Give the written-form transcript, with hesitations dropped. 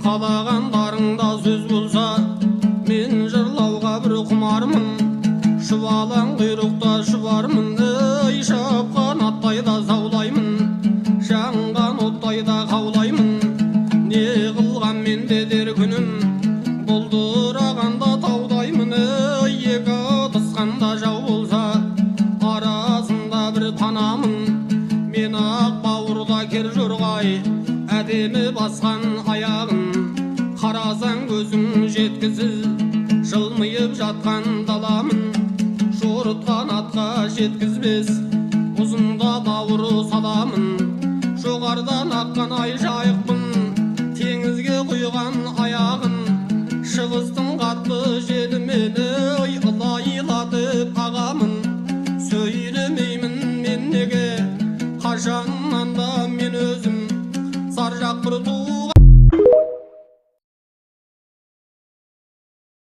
қалағандарыңда сөз болса, мен жырлауға бір құмармын. Шұбалаң құйрықта шұбармын, ей шапқан аттай да заулаймын, жанған оттай да қаулаймын. Не қылған мен дедер күнім, бұлдырағанда таудаймын. Екі атысқанда жау болса, арасында бір танамын. Мен ақ бауырда кер жорғай, әдемі басқан аяғын. Қарасаң көзің жеткізіл, жылмайып жатқан даламын. Жорытқан атқа жеткізбес, ұзында бауыры саламын. Жоғардан аққан ай жайықпын,